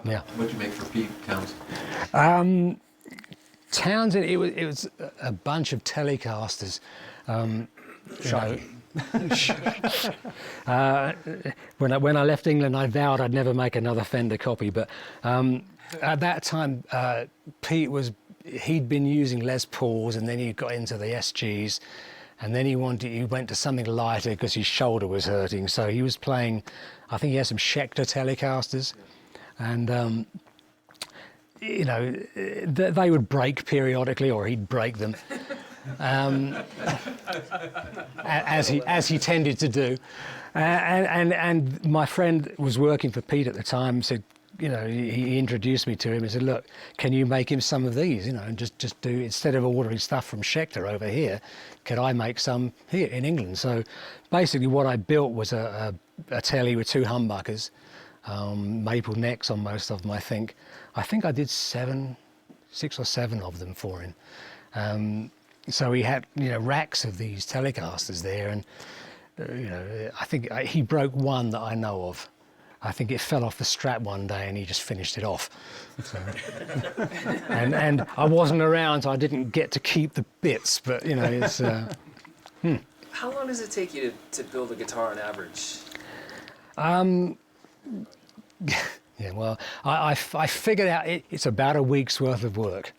Yeah. What'd you make for Pete Townsend, it was a bunch of Telecasters. When I left England, I vowed I'd never make another Fender copy. But at that time, Pete he'd been using Les Pauls, and then he got into the SGs, and then he went to something lighter because his shoulder was hurting. So he was playing, I think he had some Schecter Telecasters, and they would break periodically, or he'd break them. As he tended to do, and my friend was working for Pete at the time. Said, he introduced me to him and said, "Look, can you make him some of these? And just do, instead of ordering stuff from Schecter over here, could I make some here in England?" So basically, what I built was a telly with 2 humbuckers, maple necks on most of them. I think I did 6 or 7 of them for him. So he had, racks of these Telecasters there, and I think he broke one that I know of. I think it fell off the strap one day, and he just finished it off. So, and I wasn't around, so I didn't get to keep the bits. But it's. How long does it take you to build a guitar on average? Yeah, well, I figured out it's about a week's worth of work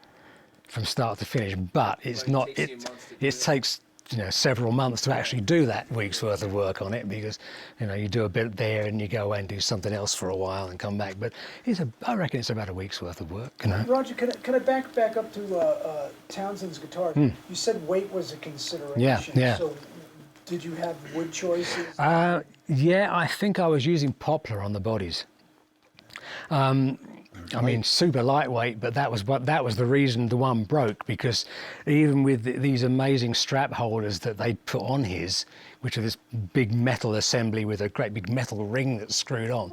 from start to finish, but it's not. It takes several months to actually do that week's worth of work on it, because you do a bit there and you go away and do something else for a while and come back. But I reckon it's about a week's worth of work. Roger, can I back up to Townsend's guitar? You said weight was a consideration. Yeah. So did you have wood choices? Yeah, I think I was using poplar on the bodies. I mean, super lightweight, but that was the reason the one broke, because even with these amazing strap holders that they put on his, which are this big metal assembly with a great big metal ring that's screwed on,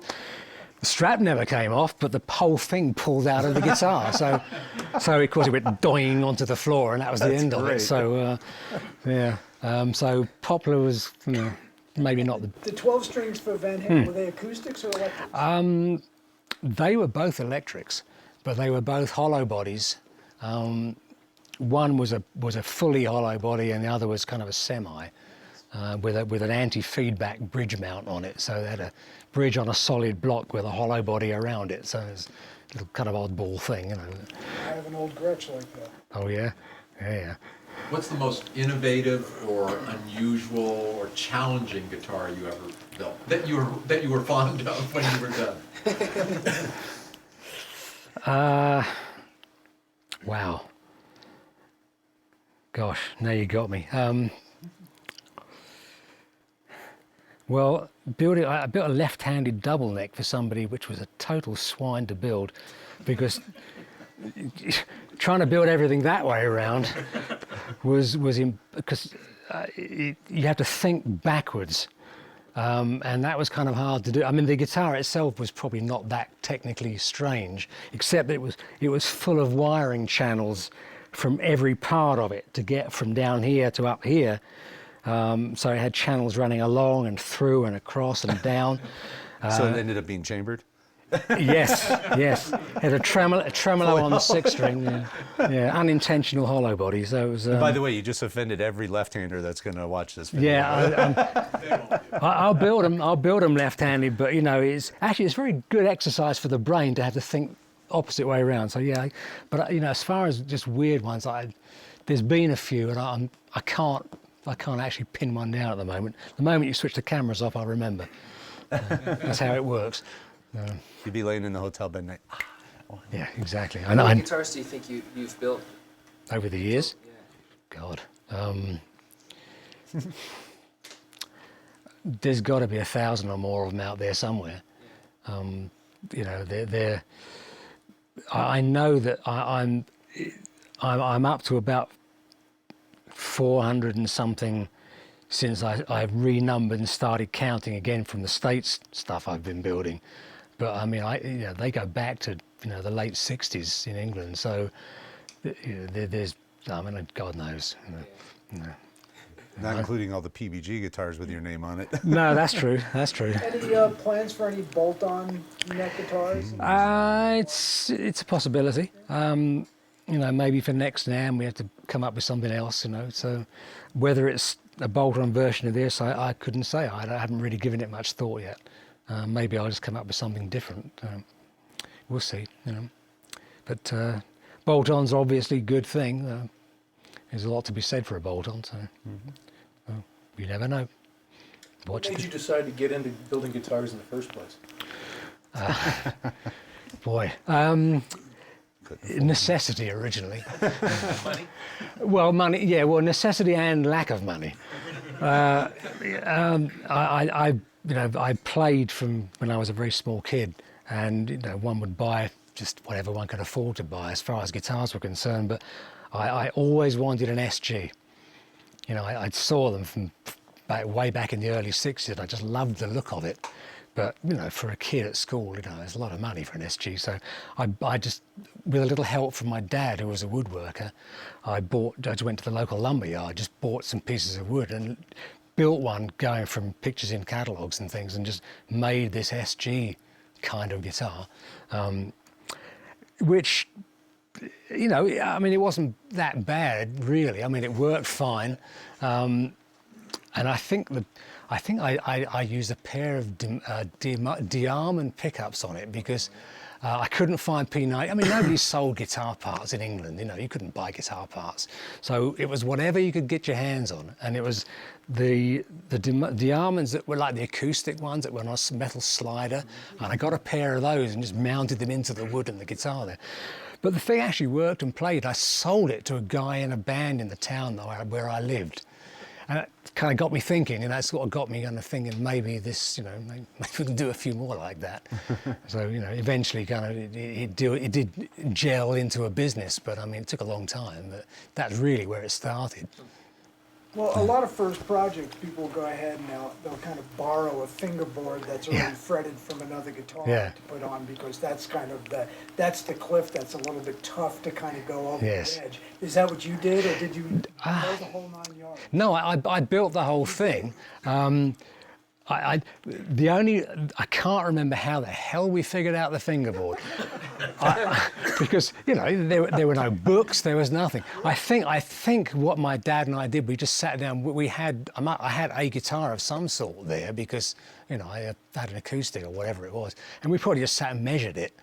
the strap never came off, but the whole thing pulled out of the guitar. So of course it went doing onto the floor, and that was the end of it. So so poplar was maybe not the 12 strings for Van Halen, were they acoustics or electrics? They were both electrics, but they were both hollow bodies. One was a fully hollow body, and the other was kind of a semi, with an anti-feedback bridge mount on it. So they had a bridge on a solid block with a hollow body around it. So it's a little kind of oddball thing, I have an old Gretsch like that. Oh yeah, yeah. What's the most innovative or unusual or challenging guitar you ever built that you were fond of when you were done? Wow. Gosh, now you got me. Well, I built a left-handed double neck for somebody, which was a total swine to build, because trying to build everything that way around was because you have to think backwards. And that was kind of hard to do. I mean, the guitar itself was probably not that technically strange, except that it was full of wiring channels from every part of it to get from down here to up here. So it had channels running along and through and across and down. So it ended up being chambered? Yes. It had a tremolo on the 6 string. Yeah, unintentional hollow body. So it was. By the way, you just offended every left-hander that's going to watch this video. Yeah, I'll build them left-handed, but it's very good exercise for the brain to have to think opposite way around. So yeah, but as far as just weird ones, there's been a few, and I can't actually pin one down at the moment. The moment you switch the cameras off, I'll remember. That's how it works. You'd be laying in the hotel bed night. Yeah, exactly. How many guitars do you think you've built? Over the years? Yeah. God. There's got to be 1,000 or more of them out there somewhere. They're I know that I'm up to about 400 and something since I've renumbered and started counting again from the States stuff I've been building. But I mean, they go back to the late 60s in England. So there's, I mean, God knows. Not including all the PBG guitars with your name on it. No, that's true. That's true. Any plans for any bolt-on neck guitars? It's a possibility. Maybe for next NAMM we have to come up with something else. So whether it's a bolt-on version of this, I couldn't say. I haven't really given it much thought yet. Maybe I'll just come up with something different. We'll see. But bolt-ons are obviously a good thing. There's a lot to be said for a bolt-on, so you never know. What made you decide to get into building guitars in the first place? Boy, necessity originally. Money? Well, money, yeah. Well, necessity and lack of money. I played from when I was a very small kid, and one would buy just whatever one could afford to buy as far as guitars were concerned. But I always wanted an SG. I saw them from way back in the early '60s. I just loved the look of it. But for a kid at school, there's a lot of money for an SG. So I just, with a little help from my dad, who was a woodworker, I just went to the local lumber yard, just bought some pieces of wood and built one going from pictures in catalogues and things, and just made this SG kind of guitar, which, it wasn't that bad really. It worked fine, and I think I used a pair of Diamond pickups on it because I couldn't find P90. Nobody sold guitar parts in England. You couldn't buy guitar parts, so it was whatever you could get your hands on, and it was the Diamonds that were like the acoustic ones that were on a metal slider, and I got a pair of those and just mounted them into the wood and the guitar there. But the thing actually worked and played. I sold it to a guy in a band in the town where I lived. And it kind of got me thinking, and that's what got me kind of thinking maybe this, maybe we can do a few more like that. So, eventually kind of it did gel into a business, but it took a long time. But that's really where it started. Well, a lot of first projects, people will go ahead and they'll kind of borrow a fingerboard that's already fretted from another guitar to put on, because that's kind of that's the cliff that's a little bit tough to kind of go over the edge. Is that what you did, or did you build the whole 9 yards? No, I built the whole thing. I can't remember how the hell we figured out the fingerboard, because there were no books, there was nothing. I think what my dad and I did, we just sat down. I had a guitar of some sort there because I had an acoustic or whatever it was, and we probably just sat and measured it,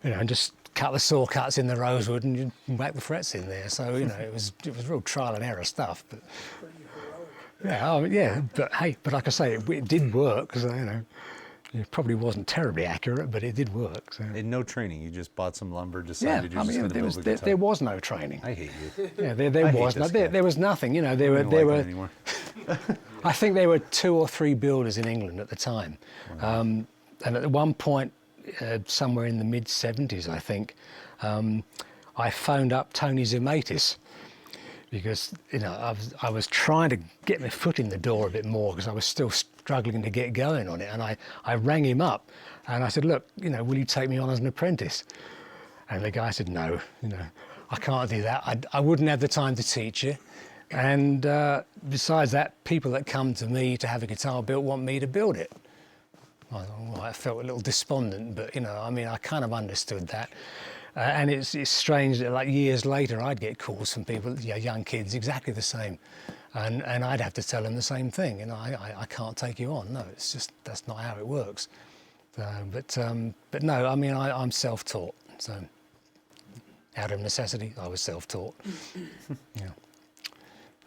and just cut the saw cuts in the rosewood and you whack the frets in there. So it was real trial and error stuff, but. But hey, like I say, it did work. So, it probably wasn't terribly accurate, but it did work. So. And no training. You just bought some lumber, decided you're just going to build a guitar. There was no training. I hate you. Yeah, there was nothing. There were. Anymore. I think there were 2 or 3 builders in England at the time, and at one point, somewhere in the mid '70s, I think, I phoned up Tony Zumaitis. Because I was trying to get my foot in the door a bit more because I was still struggling to get going on it, and I rang him up and I said, look, will you take me on as an apprentice? And the guy said, no, I can't do that. I wouldn't have the time to teach you, and besides that, people that come to me to have a guitar built want me to build it. I felt a little despondent, but I kind of understood that. And it's strange that like years later I'd get calls from people, young kids, exactly the same, and I'd have to tell them the same thing. I can't take you on. No, it's just that's not how it works. But no, I'm self-taught. So out of necessity, I was self-taught.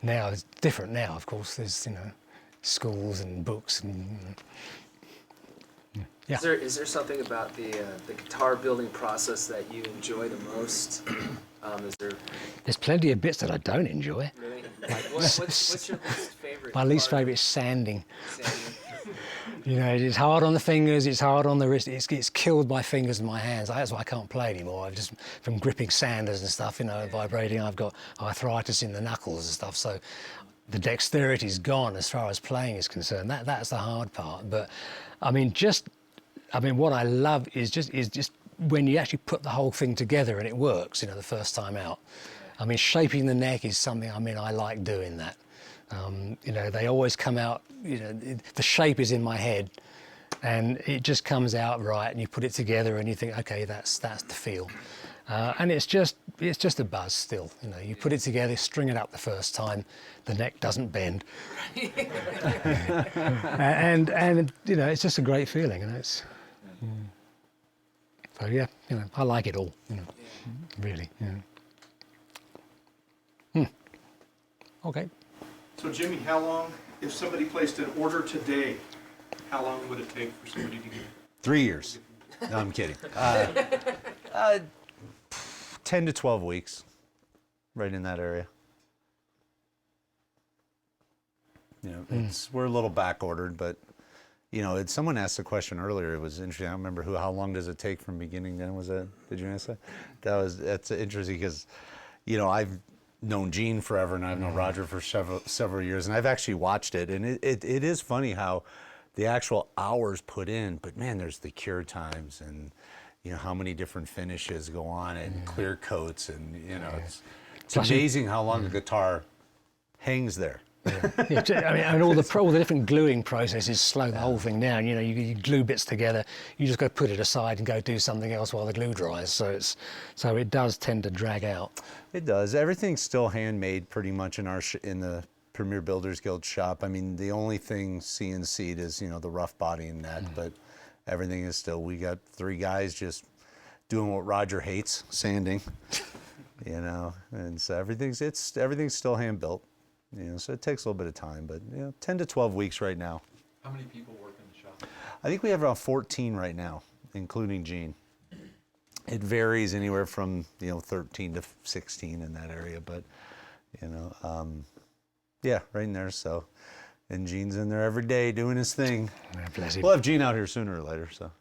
Now it's different. Now, of course, there's schools and books and. Yeah. Is there something about the guitar building process that you enjoy the most? There's plenty of bits that I don't enjoy. Really? What's your least favorite? My least favorite is sanding. It's hard on the fingers, it's hard on the wrist, it's killed my fingers and my hands. That's why I can't play anymore. I've just, from gripping sanders and stuff, vibrating, I've got arthritis in the knuckles and stuff, so the dexterity's gone as far as playing is concerned. That's the hard part. But what I love is just when you actually put the whole thing together and it works, the first time out. Shaping the neck is something, I like doing that. You know, they always come out, you know, the shape is in my head and it just comes out right, and you put it together and you think, okay, that's the feel. And it's just a buzz still, you know, you put it together, string it up the first time, the neck doesn't bend. and you know, it's just a great feeling, and it's, so yeah, you know, I like it all, you know, really, yeah. Okay. So Jimmy, how long, if somebody placed an order today, how long would it take for somebody to get it? 3 years. No, I'm kidding. 10 to 12 weeks, right in that area. You know, we're a little back ordered, but you know, someone asked a question earlier. It was interesting. I don't remember how long does it take from beginning to end? Was that? Did you answer that? That's interesting because, you know, I've known Gene forever and I've known Roger for several years, and I've actually watched it, and it is funny how the actual hours put in, but man, there's the cure times and, you know, how many different finishes go on and clear coats, and you know, it's amazing how long the guitar hangs there. Yeah, I mean, and all the different gluing processes slow the whole thing down. You know, you glue bits together, you just go put it aside and go do something else while the glue dries. So it does tend to drag out. It does. Everything's still handmade pretty much in in the Premier Builders Guild shop. I mean, the only thing CNC'd is, you know, the rough body and that, but everything is still, we got 3 guys just doing what Roger hates, sanding, you know, and so everything's still hand built, you know, so it takes a little bit of time, but you know, 10 to 12 weeks right now. How many people work in the shop? I think we have around 14 right now, including Gene. It varies anywhere from, you know, 13 to 16 in that area, but you know, yeah, right in there. So, and Gene's in there every day doing his thing. Bless him. We'll have Gene out here sooner or later. So.